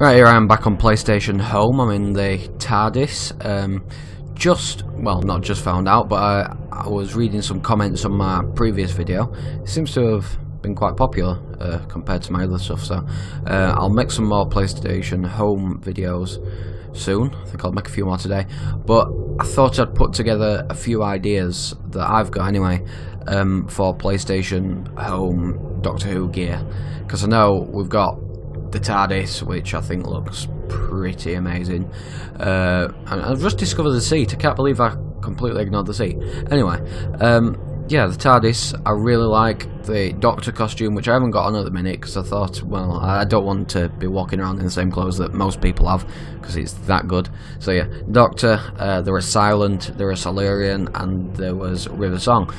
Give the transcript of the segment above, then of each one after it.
Right, here I am back on PlayStation Home. I'm in the TARDIS. Well, not just found out, but I was reading some comments on my previous video. It seems to have been quite popular compared to my other stuff, so I'll make some more PlayStation Home videos soon. I think I'll make a few more today, but I thought I'd put together a few ideas that I've got anyway for PlayStation Home Doctor Who gear, because I know we've got the TARDIS, which I think looks pretty amazing, and I've just discovered the seat. I can't believe I completely ignored the seat. Anyway, yeah, the TARDIS, I really like the Doctor costume, which I haven't got on at the minute because I thought, well, I don't want to be walking around in the same clothes that most people have because it's that good. So yeah, Doctor, there was Silent, there was Solarian, and there was River Song.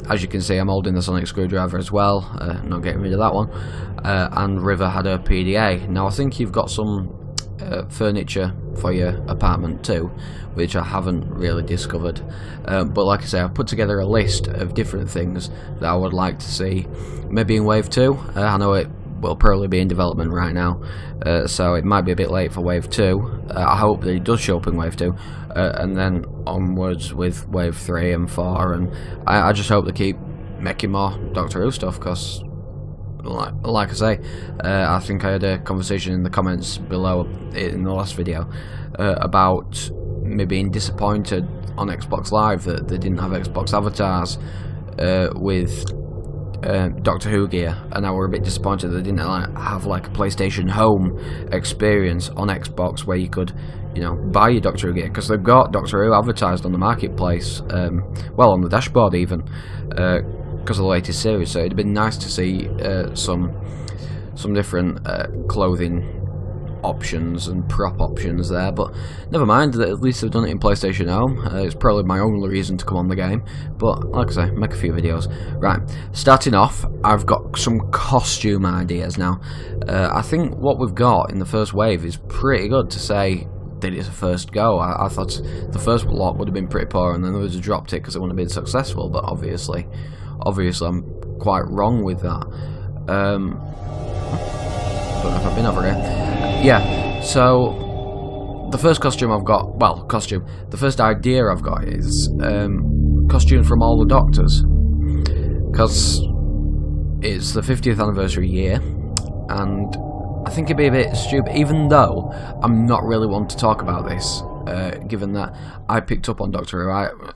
As you can see, I'm holding the sonic screwdriver as well, not getting rid of that one, and River had a PDA. Now I think you've got some furniture for your apartment too, which I haven't really discovered, but like I say, I've put together a list of different things that I would like to see, maybe in Wave 2. I know it will probably be in development right now, so it might be a bit late for Wave 2. I hope that it does show up in Wave 2, and then onwards with Wave 3 and 4, and I just hope they keep making more Doctor Who stuff, because like I say, I think I had a conversation in the comments below in the last video about me being disappointed on Xbox Live that they didn't have Xbox avatars with Doctor Who gear, and I were a bit disappointed they didn't have like a PlayStation Home experience on Xbox where you could, you know, buy your Doctor Who gear, because they've got Doctor Who advertised on the marketplace, well, on the dashboard even, because of the latest series. So it'd been nice to see some different clothing options and prop options there, but never mind, at least they've done it in PlayStation Home. It's probably my only reason to come on the game, but like I say, make a few videos. Right, starting off, I've got some costume ideas now. I think what we've got in the first wave is pretty good to say that it's a first go. I thought the first lot would have been pretty poor, and then there was a drop tick because it wouldn't have been successful, but obviously I'm quite wrong with that. Don't know if I've been over here. Yeah, so the first costume I've got, well, the first idea I've got is costume from all the Doctors, because it's the 50th anniversary year, and I think it'd be a bit stupid, even though I'm not really one to talk about this, given that I picked up on Doctor Who.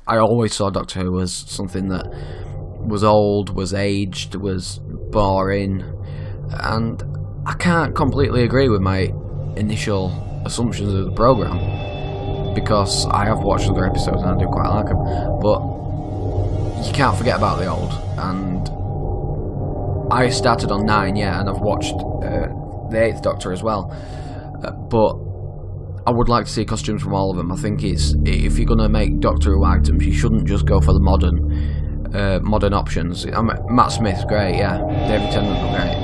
I always saw Doctor Who as something that was old, was aged, was boring, and I can't completely agree with my initial assumptions of the programme, because I have watched other episodes and I do quite like them, but you can't forget about the old, and I started on 9, yeah, and I've watched the 8th Doctor as well, but I would like to see costumes from all of them. I think it's, if you're going to make Doctor Who items, you shouldn't just go for the modern options. Matt Smith's great, yeah, David Tennant were great,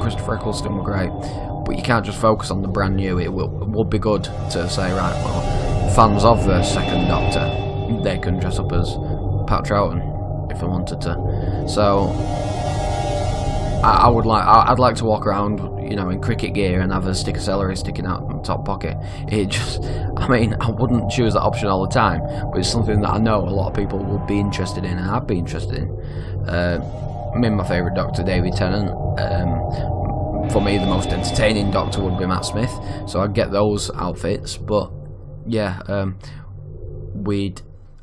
Christopher Eccleston were great, but you can't just focus on the brand new. It would be good to say, right, well, fans of the second Doctor, they can dress up as Pat Troughton if they wanted to. So I'd like to walk around, you know, in cricket gear and have a stick of celery sticking out from the top pocket. It just, I mean, I wouldn't choose that option all the time, but it's something that I know a lot of people would be interested in, and I'd be interested in. I mean, my favourite Doctor, David Tennant. For me, the most entertaining Doctor would be Matt Smith, so I'd get those outfits. But yeah,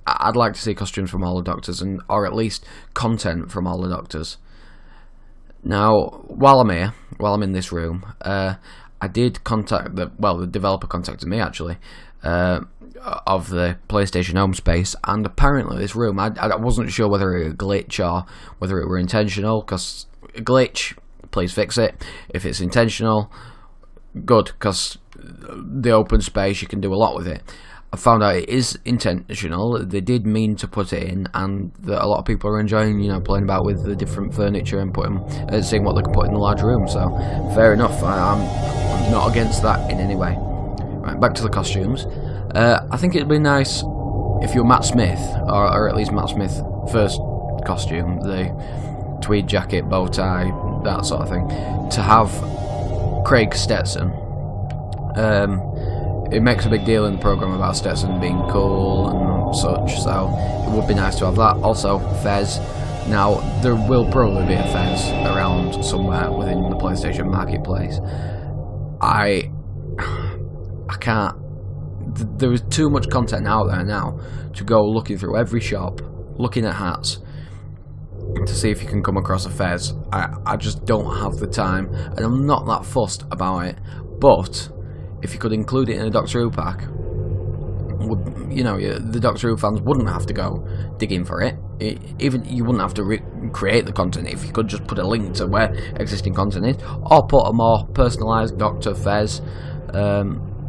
I'd like to see costumes from all the Doctors, or at least content from all the Doctors. Now, while I'm here, while I'm in this room, I did contact the developer contacted me actually, of the PlayStation Home space, and apparently this room, I wasn't sure whether it was a glitch or whether it were intentional, because a glitch, please fix it. If it's intentional, good, because the open space, you can do a lot with it. I found out it is intentional. They did mean to put it in, and that a lot of people are enjoying, you know, playing about with the different furniture and seeing what they can put in the large room. So fair enough. I'm not against that in any way. Right, back to the costumes. I think it'd be nice if you're Matt Smith, or at least Matt Smith's first costume, the tweed jacket, bow tie, that sort of thing, to have Craig Stetson It makes a big deal in the program about Stetson being cool and such, so it would be nice to have that. Also, Fez. Now, there will probably be a Fez around somewhere within the PlayStation Marketplace. I can't... There is too much content out there now to go looking through every shop, looking at hats, to see if you can come across a Fez. I just don't have the time, and I'm not that fussed about it. But if you could include it in a Doctor Who pack, you know, the Doctor Who fans wouldn't have to go digging for it. Even you wouldn't have to create the content if you could just put a link to where existing content is, or put a more personalised Doctor Fez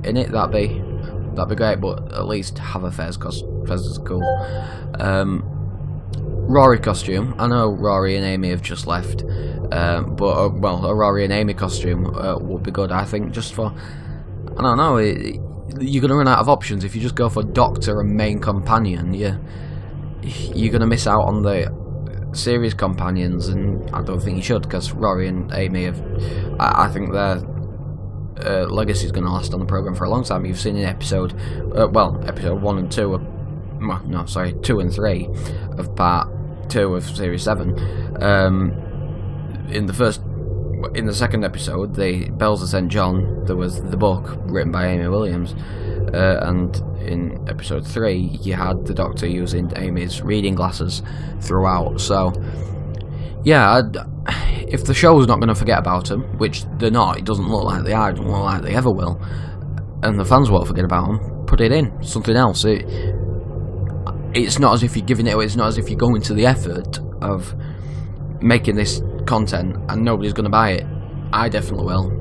in it. That'd be great. But at least have a Fez, because Fez is cool. Rory costume. I know Rory and Amy have just left, but well, a Rory and Amy costume would be good, I think, just for, I don't know, you're going to run out of options if you just go for Doctor and main companion. You're going to miss out on the series companions, and I don't think you should, because Rory and Amy have, I think their legacy is going to last on the programme for a long time. You've seen in episode 1 and 2 of, well, no, sorry, 2 and 3 of part 2 of series 7. In the second episode, the Bells of St. John, there was the book written by Amy Williams, and in episode 3 you had the Doctor using Amy's reading glasses throughout. So yeah, if the show's not going to forget about them, which they're not, it doesn't look like they are, it doesn't look like they ever will, and the fans won't forget about them, put it in, something else. It's not as if you're giving it away, it's not as if you're going to the effort of making this content and nobody's going to buy it. I definitely will,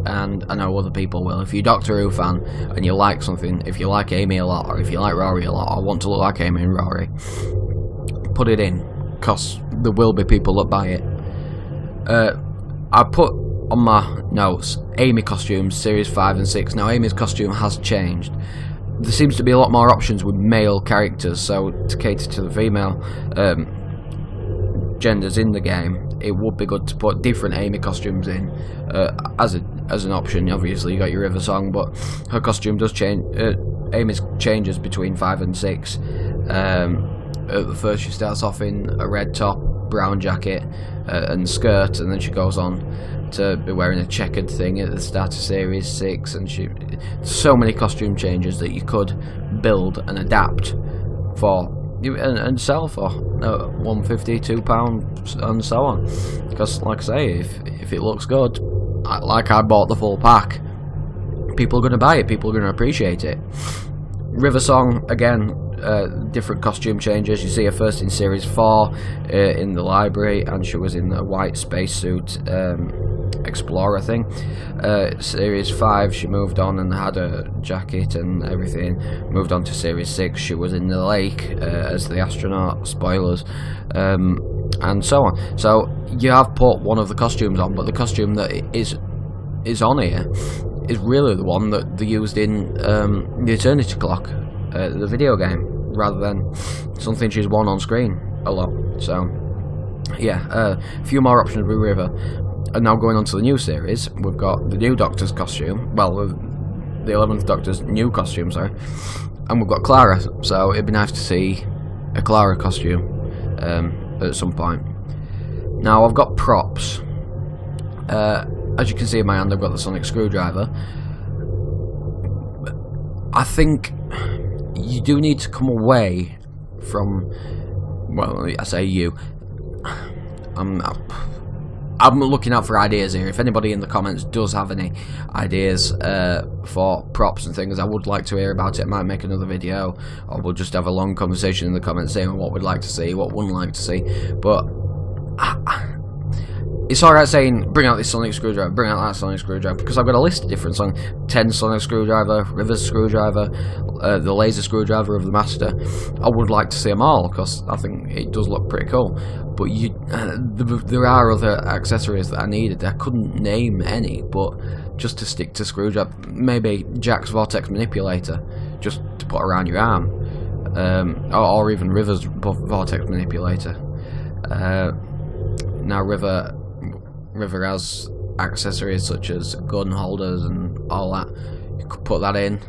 and I know other people will. If you're a Doctor Who fan and you like something, if you like Amy a lot, or if you like Rory a lot, or want to look like Amy and Rory, put it in, because there will be people that buy it. I put on my notes Amy costumes, series 5 and 6. Now, Amy's costume has changed. There seems to be a lot more options with male characters, so to cater to the female genders in the game, it would be good to put different Amy costumes in as an option. Obviously, you got your River Song, but her costume does change. Amy's changes between 5 and 6. At the first, she starts off in a red top, brown jacket, and skirt, and then she goes on to be wearing a checkered thing at the start of series 6, and so many costume changes that you could build and adapt for and sell for £1.50, £2, and so on. Because, like I say, if it looks good, like I bought the full pack, people are going to buy it, people are going to appreciate it. River Song, again, different costume changes. You see her first in series 4 in the library, and she was in the white spacesuit explorer thing. Series 5 she moved on and had a jacket and everything. Moved on to series 6, she was in the lake as the astronaut, spoilers, and so on. So you have put one of the costumes on, but the costume that is on here is really the one that they used in the Eternity Clock, the video game, rather than something she's worn on screen a lot. So yeah, a few more options with River. And now going on to the new series, we've got the new Doctor's costume, well, the 11th Doctor's new costume, sorry, and we've got Clara, so it'd be nice to see a Clara costume at some point. Now I've got props. As you can see in my hand, I've got the sonic screwdriver. I think you do need to come away from, well, I say you, I'm looking out for ideas here. If anybody in the comments does have any ideas for props and things, I would like to hear about it. I might make another video, or we'll just have a long conversation in the comments saying what we'd like to see, what we wouldn't like to see. But it's alright saying, bring out this sonic screwdriver, bring out that sonic screwdriver, because I've got a list of different songs. 10 sonic screwdriver, River's screwdriver, the laser screwdriver of the Master. I would like to see them all, because I think it does look pretty cool. But there are other accessories that I needed. I couldn't name any, but just to stick to screwdriver, maybe Jack's vortex manipulator, just to put around your arm, or even River's vortex manipulator. Now River has accessories such as gun holders and all that. could put that in.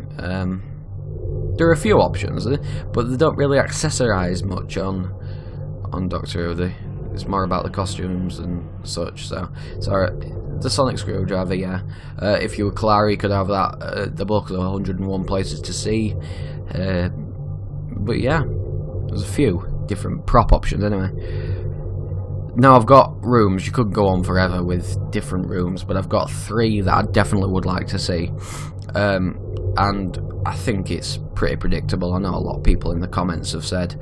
There are a few options, but they don't really accessorize much on Doctor Who. It's more about the costumes and such. So the sonic screwdriver, yeah. If you were Clara, you could have that. The book of 101 Places to See. But yeah, there's a few different prop options anyway. Now I've got rooms. You could go on forever with different rooms, but I've got 3 that I definitely would like to see. And I think it's pretty predictable. I know a lot of people in the comments have said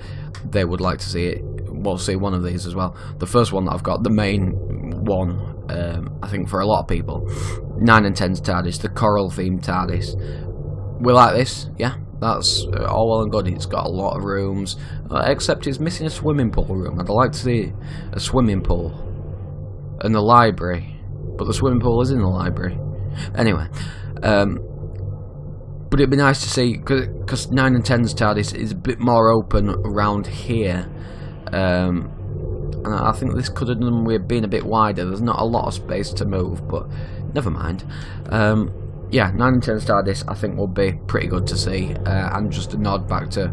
they would like to see it. We'll see one of these as well. The first one that I've got, the main one, I think for a lot of people, 9 and 10's TARDIS, the coral themed TARDIS. We like this, yeah. That's all well and good. It's got a lot of rooms, except it's missing a swimming pool room. I'd like to see a swimming pool and the library, but the swimming pool is in the library. Anyway, but it'd be nice to see, because 9 and 10's TARDIS is a bit more open around here, and I think this could have done with being a bit wider. There's not a lot of space to move, but never mind. Yeah, 9 and 10's TARDIS I think would be pretty good to see, and just a nod back to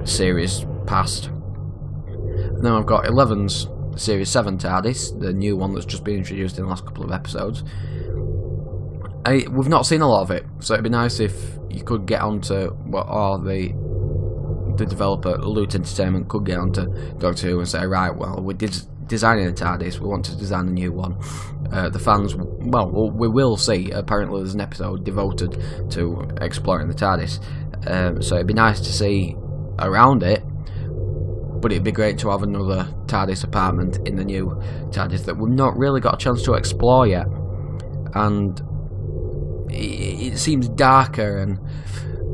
series past. And then I've got 11's Series 7 TARDIS, the new one that's just been introduced in the last couple of episodes. We've not seen a lot of it, so it'd be nice if you could get onto the developer, Loot Entertainment, could get onto Doctor Who and say, right, well, we're designing a TARDIS, we want to design a new one. The fans, well, we will see. Apparently there's an episode devoted to exploring the TARDIS, so it'd be nice to see around it, but it'd be great to have another TARDIS apartment in the new TARDIS that we've not really got a chance to explore yet. And it seems darker and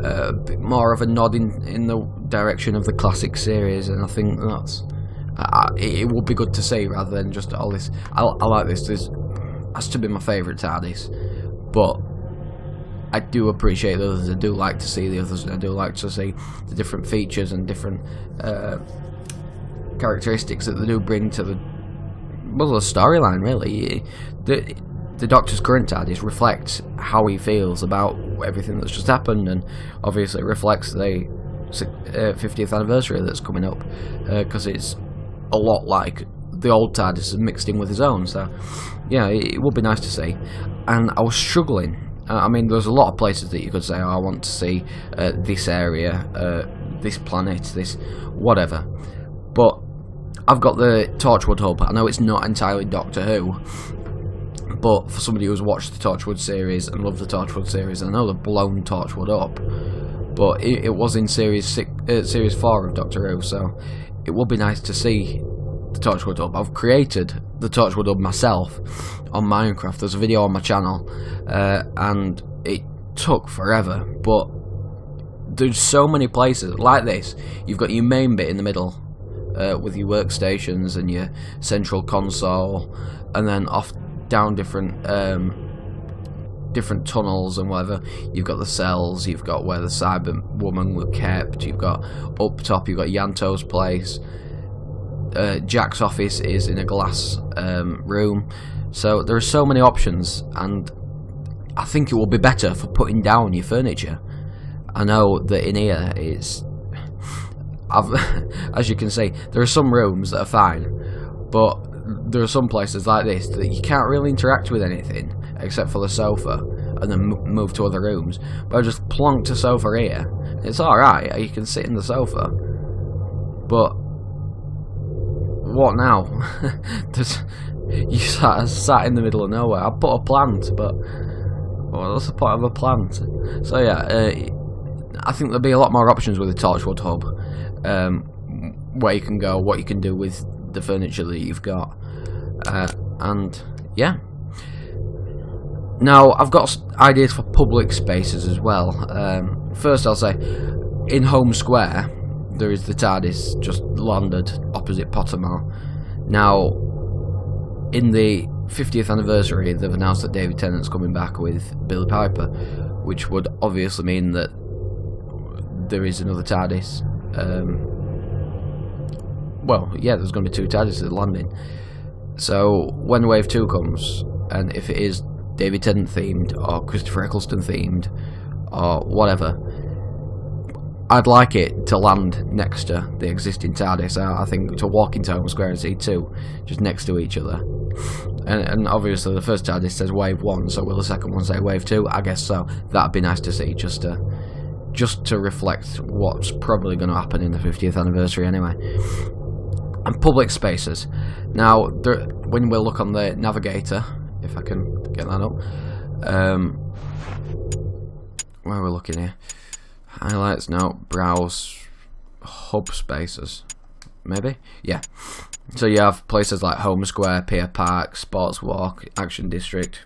a bit more of a nod in the direction of the classic series, and I think that's it would be good to see rather than just all this. I like this. This has to be my favourite TARDIS, but I do appreciate the others. I do like to see the others, and I do like to see the different features and different characteristics that they do bring to the storyline. Really, the Doctor's current TARDIS reflects how he feels about everything that's just happened, and obviously it reflects the 50th anniversary that's coming up, because it's a lot like the old TARDIS mixed in with his own. So yeah, it would be nice to see. And I was struggling. I mean, there's a lot of places that you could say, oh, I want to see this area, this planet, this whatever, but I've got the Torchwood Hub. I know it's not entirely Doctor Who, but for somebody who's watched the Torchwood series and loved the Torchwood series, I know they've blown Torchwood up, but it was in series 4 of Doctor Who, so it would be nice to see the Torchwood Hub. I've created the Torchwood Hub myself on Minecraft. There's a video on my channel, and it took forever, but there's so many places like this. You've got your main bit in the middle, with your workstations and your central console, and then off down different tunnels and whatever. You've got the cells, you've got where the Cyber Woman were kept, you've got up top, you've got Yanto's place, Jack's office is in a glass room. So there are so many options, and I think it will be better for putting down your furniture. I know that in here it's as you can see, there are some rooms that are fine, but there are some places like this that you can't really interact with anything except for the sofa, and then move to other rooms. But I just plonked a sofa here. It's alright, you can sit in the sofa, but what now? You sat in the middle of nowhere. I put a plant, but what's the point of a plant? So yeah, I think there'll be a lot more options with the Torchwood Hub, where you can go, what you can do with the furniture that you've got, and yeah. Now I've got ideas for public spaces as well. First I'll say, in Home Square there is the TARDIS just landed opposite Pottermore. Now in the 50th anniversary they've announced that David Tennant's coming back with Billie Piper, which would obviously mean that there is another TARDIS. Well, yeah, there's going to be 2 TARDISes landing. So when Wave 2 comes, and if it is David Tennant themed or Christopher Eccleston themed or whatever, I'd like it to land next to the existing TARDIS. I think to walk into Home Square and see two just next to each other. And obviously the first TARDIS says Wave 1, so will the second one say Wave 2? I guess so. That'd be nice to see, just to reflect what's probably going to happen in the 50th anniversary anyway. And public spaces. Now, when we look on the navigator, if I can get that up, where are we looking here? Highlights, no, browse, hub spaces, maybe? Yeah. So you have places like Home Square, Pier Park, Sports Walk, Action District,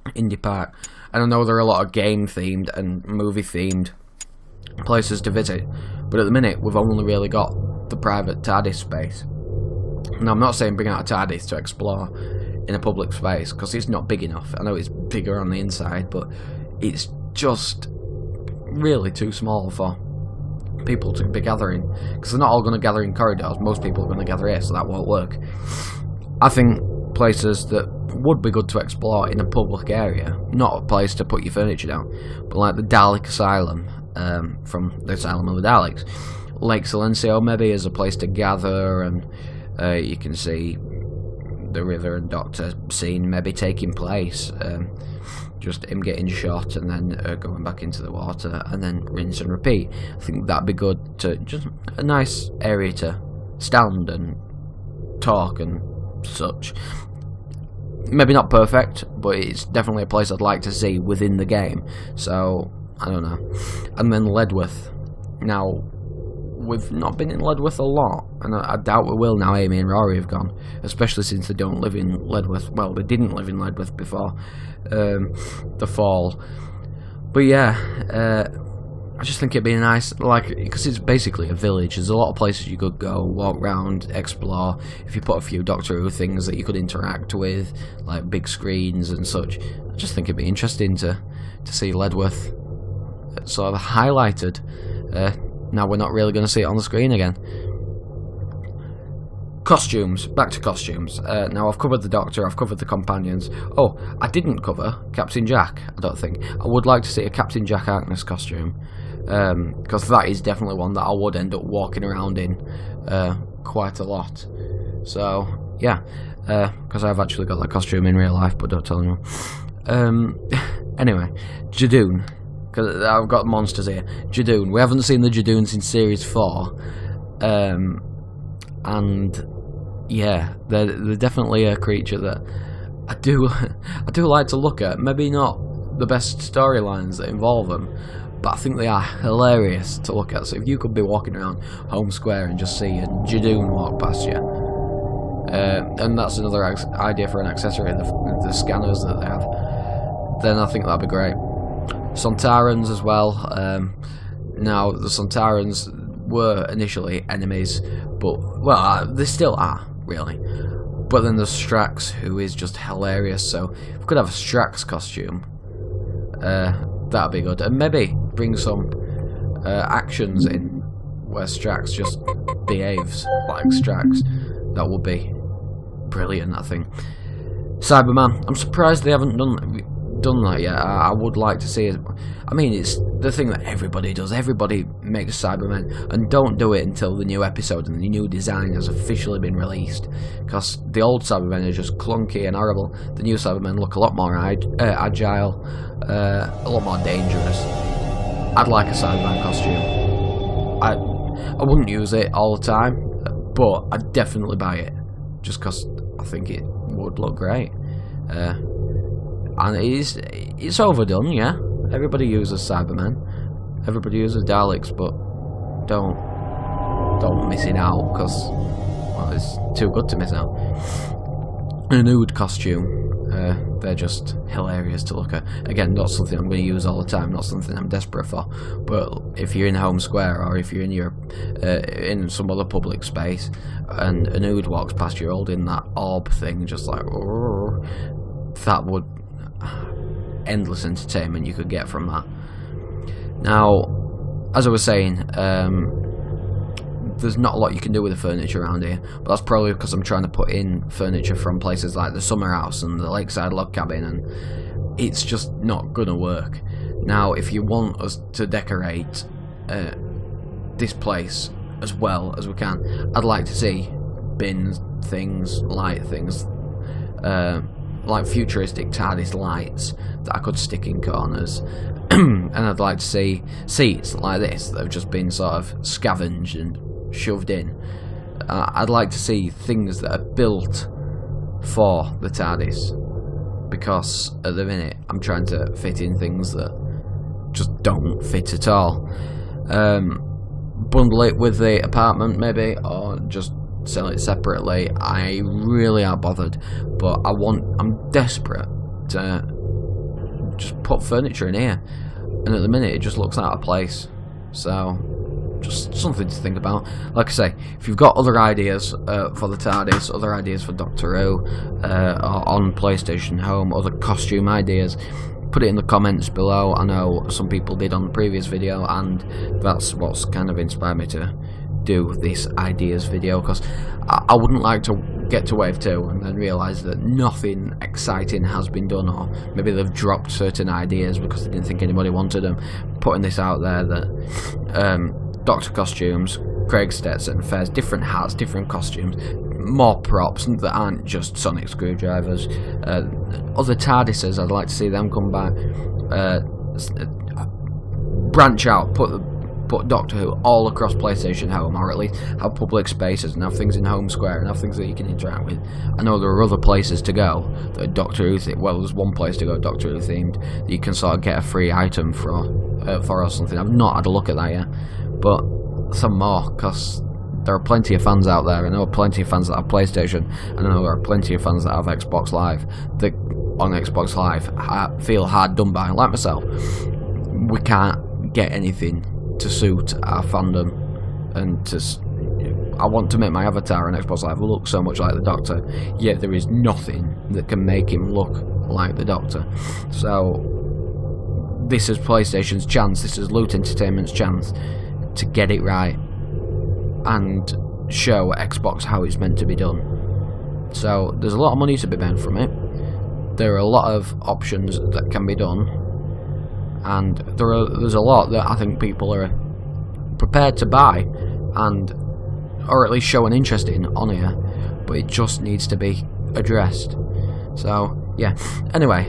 Indie Park. And I know there are a lot of game themed and movie themed places to visit, but at the minute we've only really got the private TARDIS space. Now I'm not saying bring out a TARDIS to explore in a public space, because it's not big enough. I know it's bigger on the inside, but it's just really too small for people to be gathering, because they're not all going to gather in corridors. Most people are going to gather here, so that won't work. I think places that would be good to explore in a public area, not a place to put your furniture down, but like the Dalek Asylum, from the Asylum of the Daleks, Lake Silencio maybe is a place to gather, and you can see the River and Doctor scene maybe taking place. Just him getting shot and then going back into the water and then rinse and repeat. I think that'd be good, to just a nice area to stand and talk and such. Maybe not perfect, but it's definitely a place I'd like to see within the game. So, I don't know. And then Ledworth. Now, we've not been in Ledworth a lot, and I doubt we will now Amy and Rory have gone, especially since they don't live in Ledworth. Well, they didn't live in Ledworth before the fall. But yeah, I just think it'd be nice, like, because it's basically a village. There's a lot of places you could go, walk around, explore. If you put a few Doctor Who things that you could interact with, like big screens and such, I just think it'd be interesting to see Ledworth sort of highlighted. Now we're not really going to see it on the screen again. Costumes. Back to costumes. Now I've covered the Doctor, I've covered the companions. Oh, I didn't cover Captain Jack, I don't think. I would like to see a Captain Jack Harkness costume, because that is definitely one that I would end up walking around in quite a lot. So, yeah, because I've actually got that costume in real life, but don't tell anyone. Anyway, Judoon. Because I've got monsters here. Judoon. We haven't seen the Judoon since Series 4. And yeah, they're definitely a creature that I do like to look at. Maybe not the best storylines that involve them, but I think they are hilarious to look at. So if you could be walking around Home Square and just see a Judoon walk past you, and that's another idea for an accessory, the scanners that they have, then I think that'd be great. Sontarans as well. Now the Sontarans were initially enemies, but well, they still are really. But then there's Strax, who is just hilarious. So if we could have a Strax costume, that'd be good, and maybe bring some actions in where Strax just behaves like Strax. That would be brilliant, I think. Cyberman. I'm surprised they haven't done that yet. I would like to see it. I mean, it's the thing that everybody does. Everybody makes Cybermen, and don't do it until the new episode and the new design has officially been released, because the old Cybermen are just clunky and horrible. The new Cybermen look a lot more agile, a lot more dangerous. I'd like a Cyberman costume. I wouldn't use it all the time, but I'd definitely buy it, just because I think it would look great. And it's overdone, yeah. Everybody uses Cybermen, everybody uses Daleks, but don't miss it out, because well, it's too good to miss out. An Ood costume, they're just hilarious to look at. Again, not something I'm going to use all the time, not something I'm desperate for. But if you're in Home Square, or if you're in your in some other public space, and an Ood walks past you holding that orb thing, just like, that would endless entertainment you could get from that. Now, as I was saying, there's not a lot you can do with the furniture around here, but that's probably because I'm trying to put in furniture from places like the Summer House and the Lakeside Log Cabin, and it's just not gonna work. Now, if you want us to decorate this place as well as we can, I'd like to see bins, things, light things, like futuristic TARDIS lights that I could stick in corners. And I'd like to see seats like this that have just been sort of scavenged and shoved in. I'd like to see things that are built for the TARDIS, because at the minute I'm trying to fit in things that just don't fit at all. Bundle it with the apartment maybe, or just sell it separately. I really aren't bothered, but I'm desperate to just put furniture in here, and at the minute it just looks out of place. So just something to think about. Like I say, if you've got other ideas for the TARDIS, other ideas for Doctor Who, or on PlayStation Home, other costume ideas, put it in the comments below. I know some people did on the previous video, and that's what's kind of inspired me to do this ideas video, because I wouldn't like to get to wave 2 and then realise that nothing exciting has been done, or maybe they've dropped certain ideas because they didn't think anybody wanted them. Putting this out there that Doctor costumes, Craig Stetson, Fez, different hats, different costumes, more props that aren't just sonic screwdrivers. Other TARDISes, I'd like to see them come back. Branch out, put Doctor Who all across PlayStation Home, or at least have public spaces and have things in Home Square and have things that you can interact with. I know there are other places to go that are Doctor Who themed. Well, there's one place to go Doctor Who themed that you can sort of get a free item for or something. I've not had a look at that yet, but some more, because there are plenty of fans out there. I know plenty of fans that have PlayStation, and I know there are plenty of fans that have Xbox Live that on Xbox Live feel hard done by, like myself. We can't get anything to suit our fandom, and I want to make my avatar on Xbox Live look so much like the Doctor, yet there is nothing that can make him look like the Doctor. So this is PlayStation's chance, this is Loot Entertainment's chance to get it right and show Xbox how it's meant to be done. So there's a lot of money to be made from it, there are a lot of options that can be done, and there's a lot that I think people are prepared to buy, and or at least show an interest in on here, but it just needs to be addressed. So yeah, anyway,